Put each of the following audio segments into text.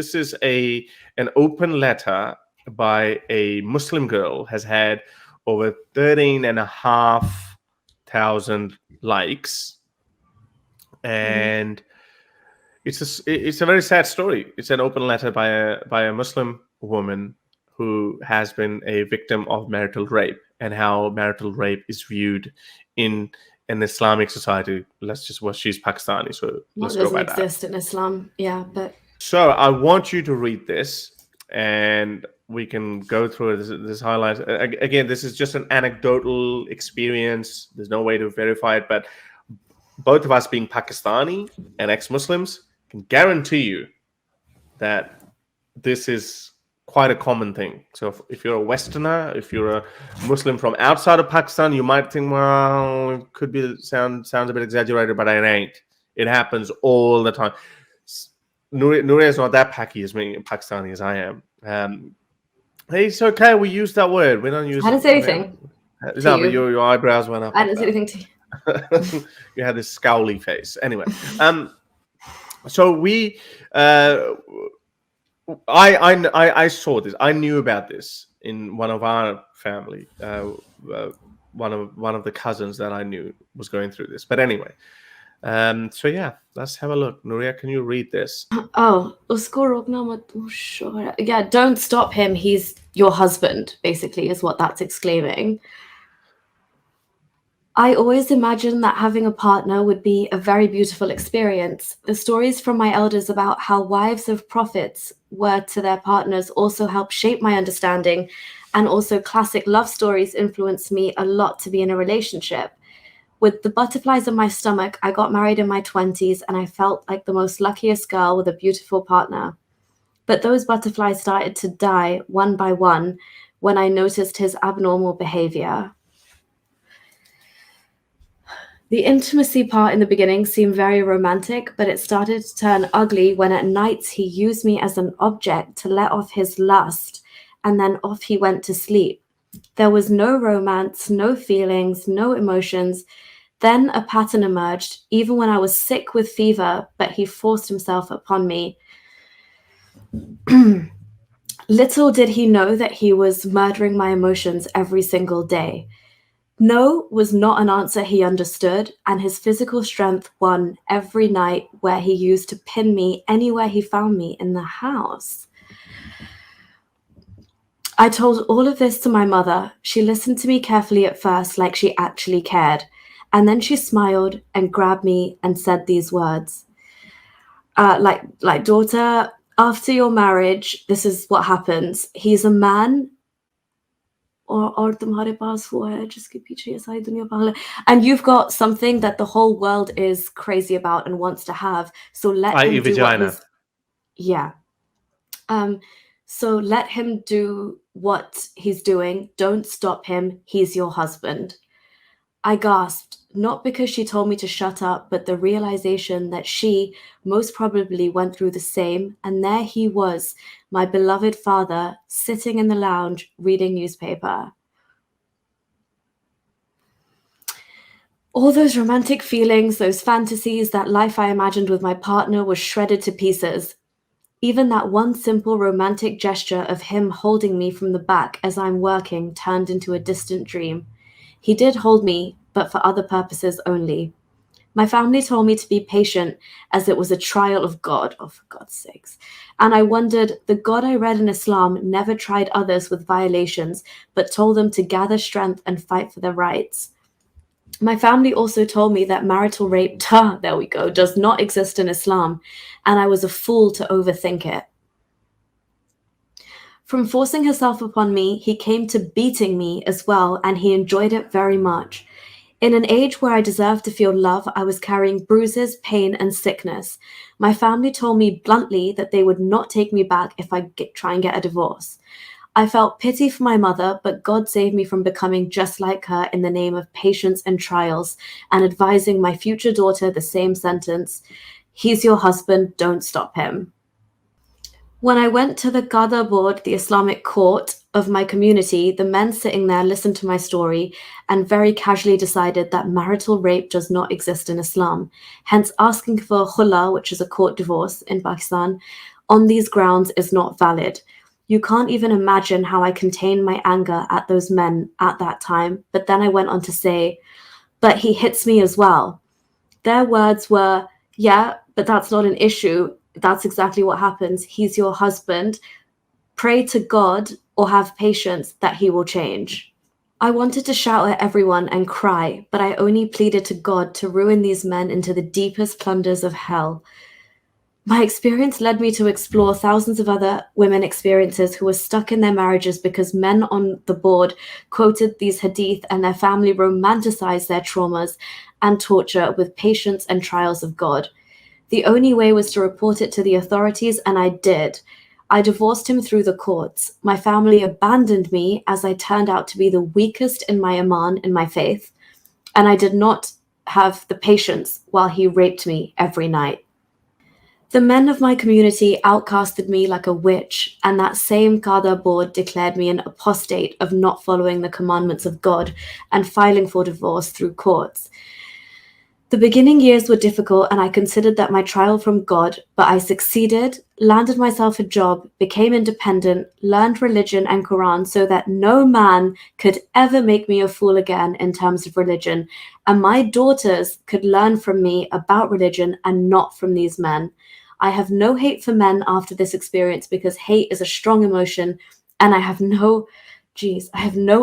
this is an open letter by a Muslim girl, has had over 13,500 likes, and it's a very sad story. It's an open letter by a Muslim woman who has been a victim of marital rape, and how marital rape is viewed in an Islamic society. She's Pakistani, so let's go by that. Doesn't exist in Islam, yeah. But so I want you to read this, and we can go through this highlight. Again, this is just an anecdotal experience. There's no way to verify it, but both of us being Pakistani and ex-Muslims can guarantee you that this is quite a common thing. So if you're a Westerner, if you're a Muslim from outside of Pakistan, you might think, well, it could be sounds a bit exaggerated, but it ain't. It happens all the time. Nuria is not that Pakistani as I am. Hey, it's okay. We use that word. We don't use. I didn't say anything. No, but your eyebrows went up. I didn't say anything to you. You had this scowly face. Anyway, so we, I saw this. I knew about this in one of our family. One of the cousins that I knew was going through this. But anyway, so yeah, let's have a look. Nuria, can you read this? Oh, yeah, don't stop him. He's your husband, basically, is what that's exclaiming. I always imagined that having a partner would be a very beautiful experience. The stories from my elders about how wives of prophets were to their partners also helped shape my understanding, and also classic love stories influenced me a lot to be in a relationship. With the butterflies in my stomach, I got married in my 20s, and I felt like the most luckiest girl with a beautiful partner. But those butterflies started to die one by one when I noticed his abnormal behavior. The intimacy part in the beginning seemed very romantic, but it started to turn ugly when at nights he used me as an object to let off his lust, and then off he went to sleep. There was no romance, no feelings, no emotions. Then a pattern emerged, even when I was sick with fever, but he forced himself upon me. Little did he know that he was murdering my emotions every single day. No was not an answer he understood, and his physical strength won every night, where he used to pin me anywhere he found me in the house. I told all of this to my mother. She listened to me carefully at first, like she actually cared, and then she smiled and grabbed me and said these words. Like daughter, after your marriage, this is what happens. He's a man, और तुम्हारे पास वो है जिसके पीछे ये सारी दुनिया पागल है, and you've got something that the whole world is crazy about and wants to have, so let him do so let him do what he's doing. Don't stop him. He's your husband. I gasped, not because she told me to shut up, but the realization that she most probably went through the same, and there he was, my beloved father, sitting in the lounge reading newspaper. All those romantic feelings, those fantasies, that life I imagined with my partner was shredded to pieces. Even that one simple romantic gesture of him holding me from the back as I'm working turned into a distant dream. He did hold me, but for other purposes only. My family told me to be patient, as it was a trial of God, oh, for God's sakes. And I wondered, the God I read in Islam never tried others with violations, but told them to gather strength and fight for their rights. My family also told me that marital rape, does not exist in Islam, and I was a fool to overthink it. From forcing himself upon me, he came to beating me as well, and he enjoyed it very much. In an age where I deserved to feel love, I was carrying bruises, pain, and sickness. My family told me bluntly that they would not take me back if I try and get a divorce. I felt pity for my mother, but God saved me from becoming just like her in the name of patience and trials, and advising my future daughter the same sentence: he's your husband, don't stop him. When I went to the Qada board, the Islamic court of my community, the men sitting there listened to my story and very casually decided that marital rape does not exist in Islam, hence asking for khula, which is a court divorce in Pakistan, on these grounds is not valid. You can't even imagine how I contained my anger at those men at that time. But then I went on to say, but he hits me as well. Their words were, yeah, but that's not an issue. That's exactly what happens. He's your husband. Pray to God or have patience that he will change. I wanted to shout at everyone and cry, but I only pleaded to God to ruin these men into the deepest plunders of hell. My experience led me to explore thousands of other women experiences who were stuck in their marriages because men on the board quoted these hadith and their family romanticized their traumas and torture with patience and trials of God. The only way was to report it to the authorities, and I did. I divorced him through the courts. My family abandoned me as I turned out to be the weakest in my iman, in my faith, and I did not have the patience while he raped me every night. The men of my community outcasted me like a witch, and that same Qada board declared me an apostate of not following the commandments of God and filing for divorce through courts. The beginning years were difficult, and I considered that my trial from God, but I succeeded, landed myself a job, became independent, learned religion and Quran so that no man could ever make me a fool again in terms of religion, and my daughters could learn from me about religion and not from these men. I have no hate for men after this experience because hate is a strong emotion, and I have no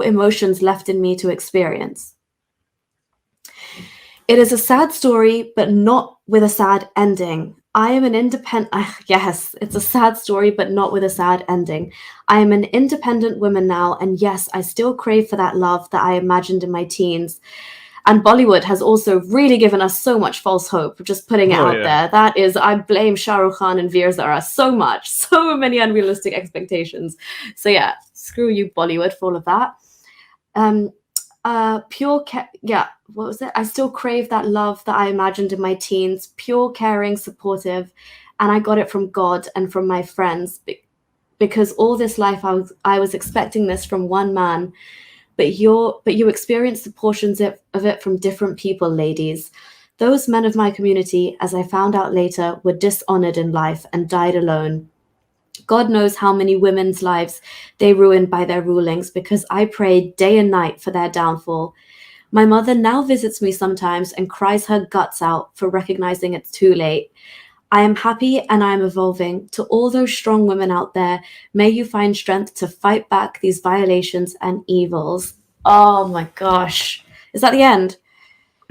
emotions left in me to experience. It is a sad story, but not with a sad ending. I am an independent, yes, it's a sad story, but not with a sad ending. I am an independent woman now, and yes, I still crave for that love that I imagined in my teens. And Bollywood has also really given us so much false hope, just putting it out there. That is, I blame Shah Rukh Khan and Veer Zara so much, so many unrealistic expectations. So yeah, screw you, Bollywood, for all of that. What was it? I still crave that love that I imagined in my teens, pure, caring, supportive, and I got it from God and from my friends, because all this life I was expecting this from one man, but you experienced the portions of it from different people, ladies. Those men of my community, as I found out later, were dishonored in life and died alone. God knows how many women's lives they ruined by their rulings, because I prayed day and night for their downfall. My mother now visits me sometimes and cries her guts out for recognizing it's too late. I am happy and I am evolving. To all those strong women out there, may you find strength to fight back these violations and evils. Oh my gosh. Is that the end?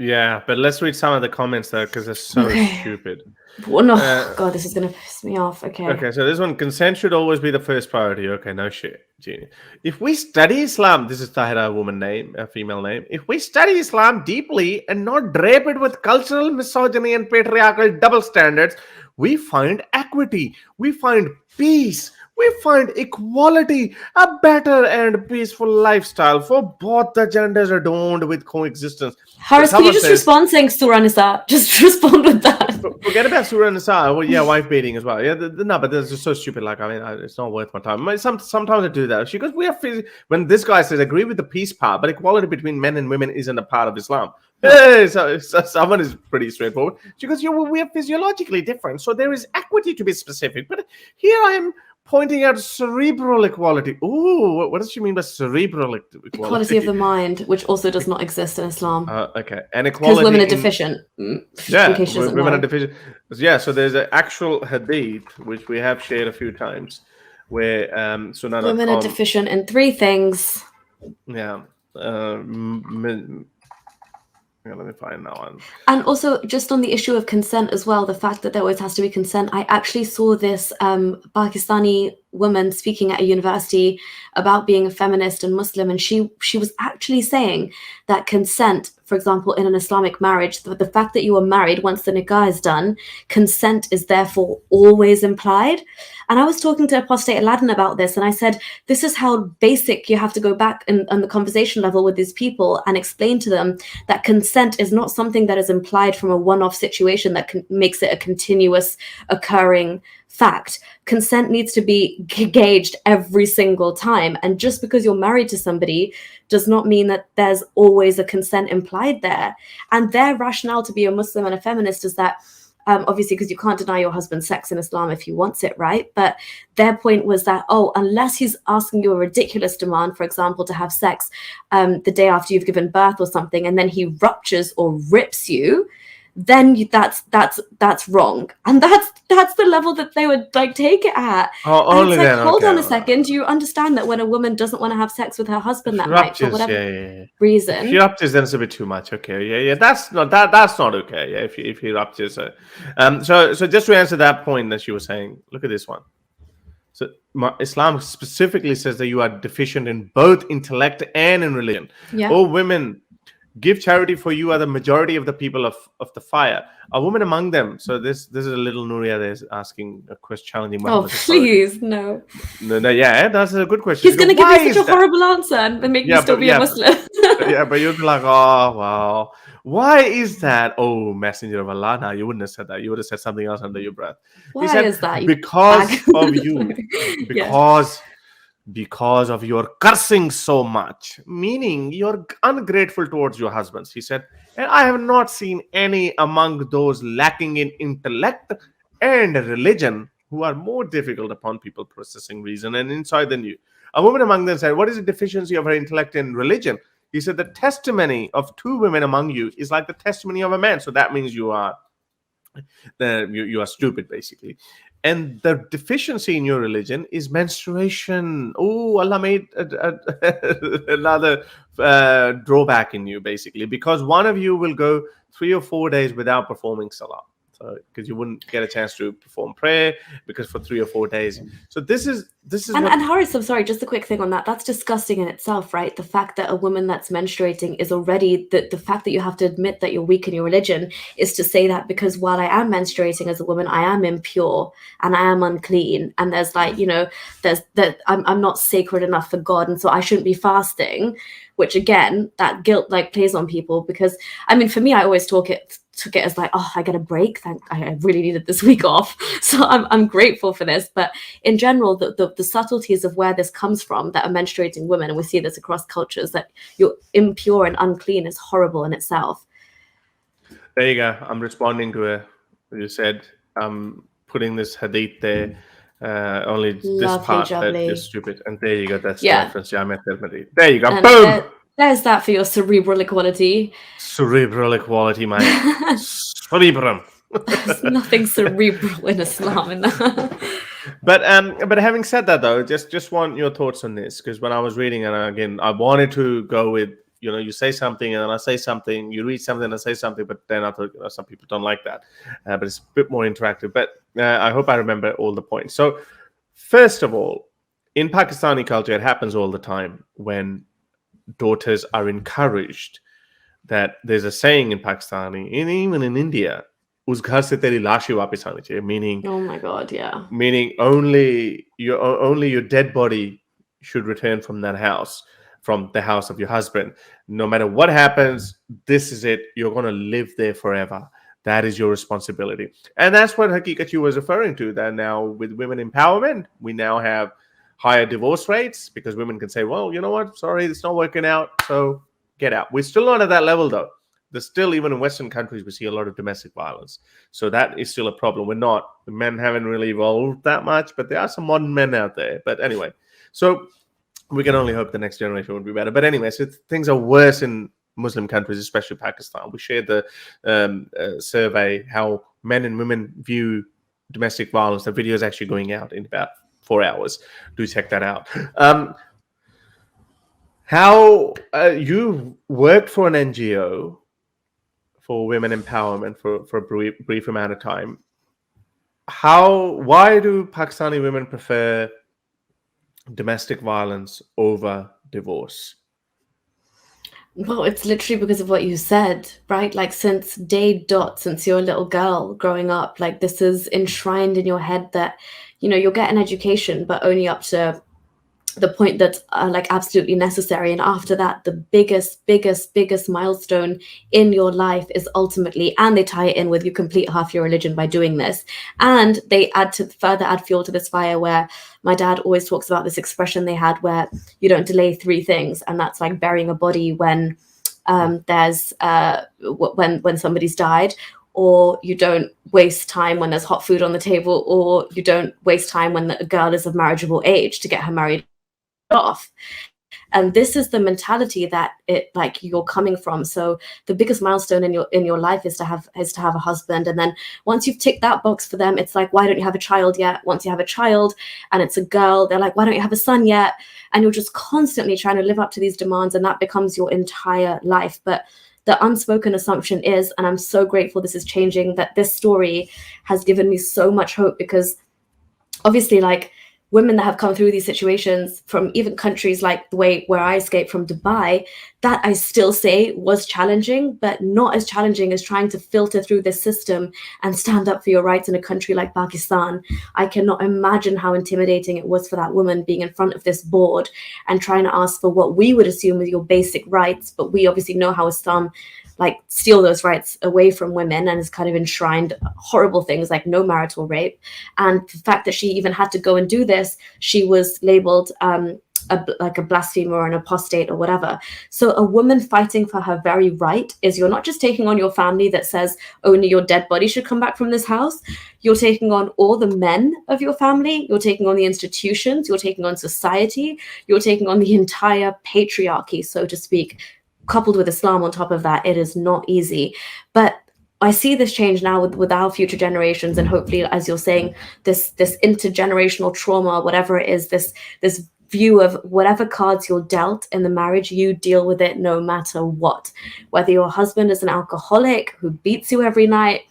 Yeah, but let's read some of the comments though, because they're so stupid. Well, no, God, this is going to piss me off. Okay, so this one, consent should always be the first priority. Okay, no shit. Genius. If we study Islam, this is Tahira, a female name. If we study Islam deeply and not drape it with cultural misogyny and patriarchal double standards, we find equity, we find peace, we find equality, a better and peaceful lifestyle for both the genders adorned with coexistence. Harris, can you just respond saying Surah Nisa? Just respond with that. Forget about Surah Nisa. Well, yeah, wife beating as well. Yeah, no, but that's just so stupid. Like, I mean, it's not worth my time. Sometimes I do that. She goes, when this guy says, agree with the peace part, but equality between men and women isn't a part of Islam. Hey, so someone is pretty straightforward. She goes, we are physiologically different, so there is equity to be specific. But here I am pointing out cerebral equality. Ooh, what does she mean by cerebral equality? Equality of the mind, which also does not exist in Islam. Okay, and equality because women are deficient. Yeah, women are deficient. Yeah, so there's an actual hadith which we have shared a few times, where women are deficient in 3 things. Yeah. Let me find that one. And also, just on the issue of consent as well, the fact that there always has to be consent. I actually saw this Pakistani woman speaking at a university about being a feminist and Muslim, and she was actually saying that consent, for example, in an Islamic marriage, the fact that you are married once the nikah is done, consent is therefore always implied. And I was talking to Apostate Aladdin about this, and I said, this is how basic you have to go back on the conversation level with these people and explain to them that consent is not something that is implied from a one-off situation that makes it a continuous occurring fact. Consent needs to be gauged every single time. And just because you're married to somebody does not mean that there's always a consent implied there. And their rationale to be a Muslim and a feminist is that obviously, because you can't deny your husband sex in Islam if he wants it, right? But their point was that, oh, unless he's asking you a ridiculous demand, for example, to have sex the day after you've given birth or something, and then he ruptures or rips you, then that's wrong. And that's the level that they would like take it at. Oh, And only it's like, then. hold Okay. on a second. You understand that when a woman doesn't want to have sex with her husband that night for Ruptures, whatever yeah. If reason, he ruptures, then it's a bit too much. Okay, yeah. That's not okay. Yeah, if he ruptures. So just to answer that point that she was saying, look at this one. So Islam specifically says that you are deficient in both intellect and in religion. yeah. Oh, women, give charity, for you are the majority of the people of the fire. A woman among them. So this is a little Nuria there is asking a question, challenging Oh, Muhammad's authority. please, no. No, yeah, that's a good question. He's going to give you such a horrible answer and make me still be a Muslim. Yeah, but you'd be like, oh, wow. Why is that? Oh, messenger of Allah. No, you wouldn't have said that. You would have said something else under your breath. Why He said, is that? Because of you. Yeah. Because of your cursing so much, meaning you're ungrateful towards your husbands. He said, and I have not seen any among those lacking in intellect and religion who are more difficult upon people processing reason and insight than you. A woman among them said, what is the deficiency of her intellect and religion? He said, the testimony of two women among you is like the testimony of a man. So that means you are stupid, basically. And the deficiency in your religion is menstruation. Oh, Allah made another drawback in you, basically, because one of you will go 3 or 4 days without performing salah. So, because you wouldn't get a chance to perform prayer because for 3 or 4 days. So this is and Haris, I'm sorry, just a quick thing on that. That's disgusting in itself, right? The fact that a woman that's menstruating is already the fact that you have to admit that you're weak in your religion is to say that because while I am menstruating as a woman, I am impure and I am unclean, and there's like, there's that I'm not sacred enough for God, and so I shouldn't be fasting. Which again, that guilt like plays on people, because I mean, for me, I always took it as like, oh, I get a break. I really needed this week off, so I'm grateful for this. But in general, the subtleties of where this comes from, that are menstruating women, and we see this across cultures, that you're impure and unclean is horrible in itself. There you go. I'm responding to what you said. I'm putting this hadith there. Only this part that is stupid, and there you go. That's the reference. There you go. And boom. There's that for your cerebral equality. Cerebral equality, mate. Cerebrum. There's nothing cerebral in Islam in that. But having said that, though, just want your thoughts on this, because when I was reading, and again, I wanted to go with, you say something and then I say something, you read something and I say something, but then I thought some people don't like that, but it's a bit more interactive. But I hope I remember all the points. So first of all, in Pakistani culture, it happens all the time when daughters are encouraged. That there's a saying in Pakistani, and even in India, "Us ghar se teri laash hi wapas aani chahiye," meaning, oh my God, yeah, meaning only your dead body should return from that house, from the house of your husband. No matter what happens, this is it. You're going to live there forever. That is your responsibility. And that's what Hakikatu was referring to, that now with women empowerment, we now have higher divorce rates because women can say, well, you know what? Sorry, it's not working out. So get out. We're still not at that level, though. There's still, even in Western countries, we see a lot of domestic violence. So that is still a problem. The men haven't really evolved that much, but there are some modern men out there. But anyway, so we can only hope the next generation will be better. But anyway, so things are worse in Muslim countries, especially Pakistan. We shared the survey, how men and women view domestic violence. The video is actually going out in about 4 hours. Do check that out. How you worked for an NGO for women empowerment for a brief amount of time. Why do Pakistani women prefer domestic violence over divorce? Well, it's literally because of what you said, right? Like since day dot, since you're a little girl growing up, like this is enshrined in your head that, you'll get an education, but only up to the point that's like absolutely necessary. And after that, the biggest milestone in your life is ultimately, and they tie it in with you complete half your religion by doing this. And they further add fuel to this fire, where my dad always talks about this expression they had where you don't delay 3 things. And that's like burying a body when there's when somebody's died, or you don't waste time when there's hot food on the table, or you don't waste time when a girl is of marriageable age to get her married off. And this is the mentality that you're coming from. So the biggest milestone in your life is to have a husband, and then once you've ticked that box for them, it's like, why don't you have a child yet? Once you have a child and it's a girl, they're like, why don't you have a son yet? And you're just constantly trying to live up to these demands, and that becomes your entire life. But the unspoken assumption is, and I'm so grateful this is changing, that this story has given me so much hope, because obviously, like, women that have come through these situations from even countries like the way where I escaped from Dubai, that I still say was challenging, but not as challenging as trying to filter through this system and stand up for your rights in a country like Pakistan. I cannot imagine how intimidating it was for that woman being in front of this board and trying to ask for what we would assume is your basic rights, but we obviously know how Islam steal those rights away from women and has kind of enshrined horrible things like no marital rape. And the fact that she even had to go and do this, she was labeled a blasphemer or an apostate or whatever. So a woman fighting for her very right is, you're not just taking on your family that says only your dead body should come back from this house. You're taking on all the men of your family. You're taking on the institutions. You're taking on society. You're taking on the entire patriarchy, so to speak. Coupled with Islam on top of that, it is not easy. But I see this change now with our future generations, and hopefully, as you're saying, this intergenerational trauma, whatever it is, this view of whatever cards you're dealt in the marriage, you deal with it no matter what. Whether your husband is an alcoholic who beats you every night,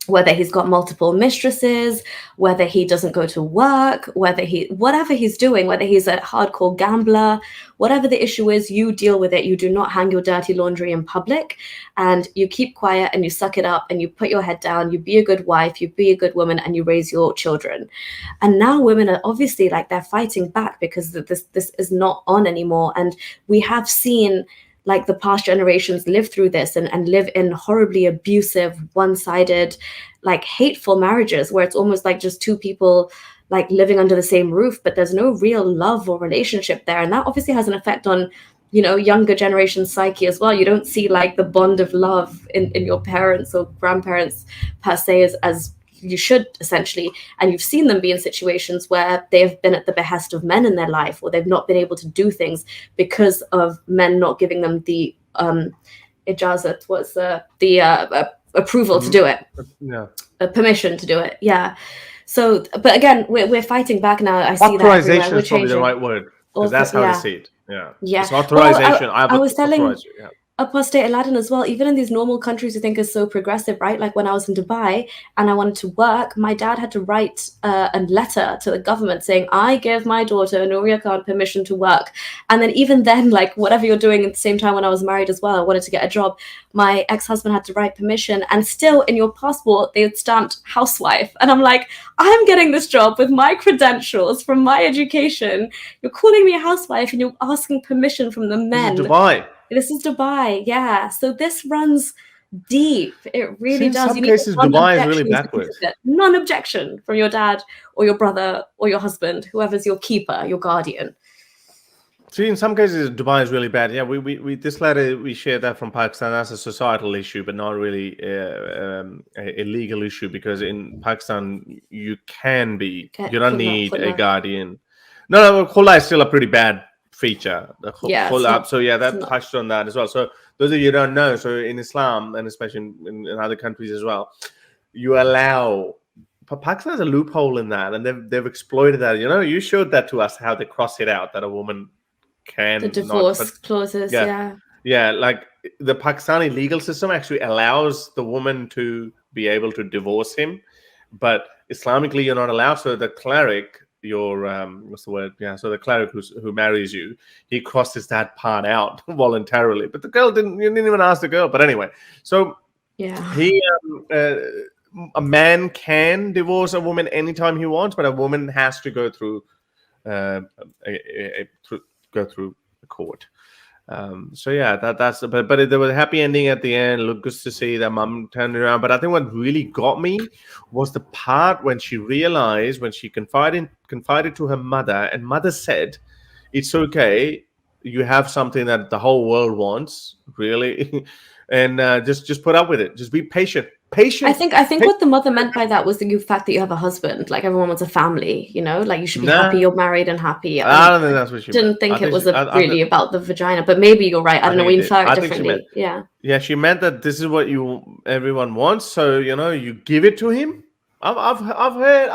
whether he's got multiple mistresses, whether he doesn't go to work, whatever he's doing, whether he's a hardcore gambler, whatever the issue is, you deal with it. You do not hang your dirty laundry in public, and you keep quiet and you suck it up and you put your head down. You be a good wife, you be a good woman, and you raise your children. And now women are obviously they're fighting back, because this is not on anymore. And we have seen the past generations live through this and live in horribly abusive, one-sided, hateful marriages, where it's almost like just two people living under the same roof, but there's no real love or relationship there. And that obviously has an effect on, younger generation psyche as well. You don't see the bond of love in your parents or grandparents per se as you should, essentially. And you've seen them be in situations where they've been at the behest of men in their life, or they've not been able to do things because of men not giving them the ijazat, what's the approval to do it, permission to do it. Yeah. So, but again, we're fighting back now. I see that authorization is probably the right word, because that's how I see it. Yeah. It's authorization. Well, I was telling Apostate Aladdin as well, even in these normal countries you think is so progressive, right? Like when I was in Dubai and I wanted to work, my dad had to write a letter to the government saying, I give my daughter Nouria Khan permission to work. And then even then, whatever you're doing at the same time, when I was married as well, I wanted to get a job, my ex-husband had to write permission, and still in your passport they had stamped housewife. And I'm like, I'm getting this job with my credentials from my education. You're calling me a housewife and you're asking permission from the men. This is Dubai, yeah. So this runs deep. It really does. In some cases, Dubai is really backwards. Non-objection from your dad or your brother or your husband, whoever's your keeper, your guardian. See, in some cases, Dubai is really bad. Yeah, we this letter we shared that from Pakistan. That's a societal issue, but not really a legal issue, because in Pakistan you don't need a guardian. No, khula is still a pretty bad feature. That touched on that as well. So those of you who don't know, so in Islam, and especially in other countries as well, you allow, Pakistan has a loophole in that, and they've exploited that. You showed that to us, how they cross it out, that a woman can the divorce clauses. The Pakistani legal system actually allows the woman to be able to divorce him, but Islamically you're not allowed. So the cleric, what's the word? Yeah, so the cleric who marries you, he crosses that part out voluntarily, but the girl didn't even ask the girl. But anyway, so he a man can divorce a woman anytime he wants, but a woman has to go through the court. But there was a happy ending at the end. Looked good to see that mum turned around. But I think what really got me was the part when she realized, when she confided to her mother, and mother said, "It's okay. You have something that the whole world wants, really, and just put up with it. Just be patient. Patient. I think what the mother meant by that was the fact that you have a husband. Like everyone wants a family, you know. Like you should be happy Nah, you're married and happy. I don't think that's what she meant. Didn't think it was really about the vagina, but maybe you're right. I I don't know. think We it did. infer it I think she meant. differently. Yeah. Yeah, she meant that this is what everyone wants, so you give it to him. I've heard.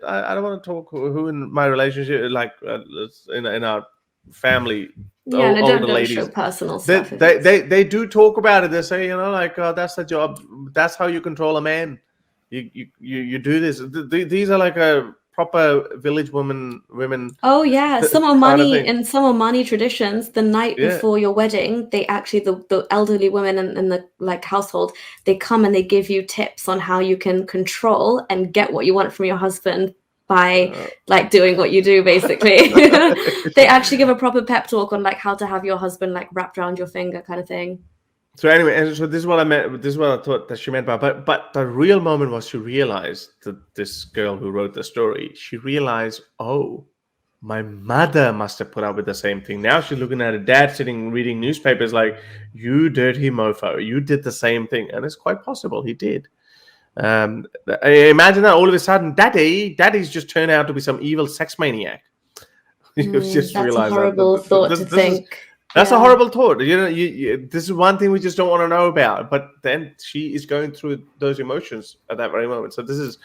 I don't want to talk who in my relationship, like in our family, Yeah, no, older don't show ladies. personal They, stuff if they it's. they they do talk about it. They say, like, that's the job. That's how you control a man. You do this. These are like a proper village women Oh yeah, kind of thing. in some Omani traditions, the night Yeah. before your wedding, they actually the elderly women in the like household, they come and they give you tips on how you can control and get what you want from your husband by Uh, like doing what you do basically. They actually give a proper pep talk on like how to have your husband like wrapped around your finger kind of thing. So anyway, and so this is what I meant. This is what I thought that she meant by. But the real moment was she realized that this girl who wrote the story. She realized, oh, my mother must have put up with the same thing. Now she's looking at her dad sitting reading newspapers, like, you dirty mofo, you did the same thing, and it's quite possible he did. Imagine that all of a sudden, daddy's just turned out to be some evil sex maniac. You just That's a realize that horrible thought to this is think. that's a Yeah. horrible thought. This is one thing we just don't want to know about. But then she is going through those emotions at that very moment. So this is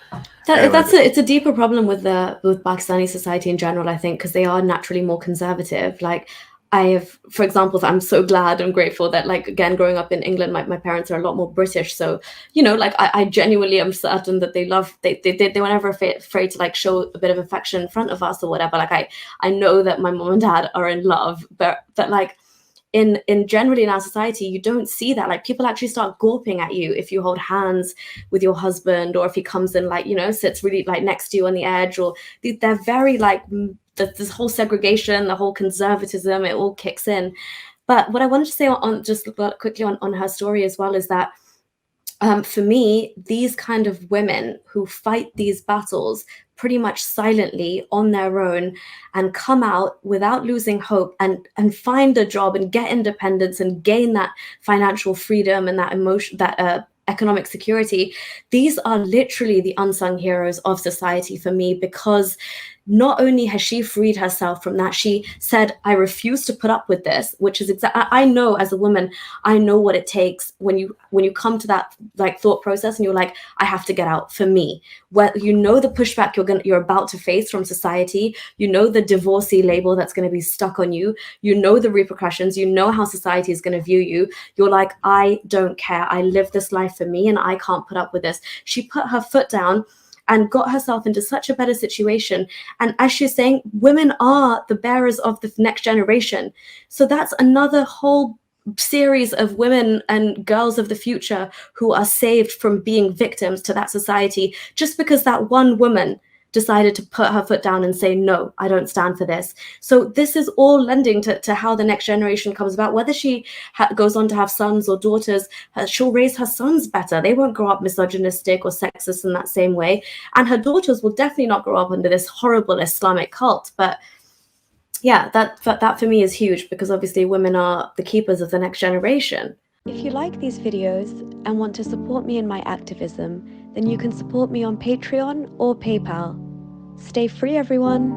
anyway. It's a deeper problem with Pakistani society in general, I think, because they are naturally more conservative. Like I have, for example, I'm so glad and grateful that, like, again, growing up in England, my parents are a lot more British. So, like, I genuinely am certain that they were never afraid to, like, show a bit of affection in front of us or whatever. Like, I know that my mom and dad are in love, but like, in generally in our society, you don't see that. Like, people actually start gawping at you if you hold hands with your husband, or if he comes in, like, sits really like next to you on the edge, or they're very like this whole segregation, the whole conservatism, it all kicks in. But what I wanted to say on just quickly on her story as well is that for me, these kind of women who fight these battles pretty much silently on their own and come out without losing hope and find a job and get independence and gain that financial freedom and that emotion, that economic security, these are literally the unsung heroes of society for me, because not only has she freed herself from that, she said, I refuse to put up with this, which is exactly, I know as a woman, I know what it takes when you come to that like thought process and you're like, I have to get out for me. Well, the pushback you're about to face from society, the divorcee label that's going to be stuck on you, the repercussions, how society is going to view you. You're like, I don't care. I live this life for me and I can't put up with this. She put her foot down and got herself into such a better situation. And as she's saying, women are the bearers of the next generation. So that's another whole series of women and girls of the future who are saved from being victims to that society, just because that one woman decided to put her foot down and say, no, I don't stand for this. So this is all lending to how the next generation comes about. Whether she goes on to have sons or daughters, she'll raise her sons better. They won't grow up misogynistic or sexist in that same way. And her daughters will definitely not grow up under this horrible Islamic cult. But yeah, that for me is huge, because obviously women are the keepers of the next generation. If you like these videos and want to support me in my activism, then you can support me on Patreon or PayPal. Stay free, everyone.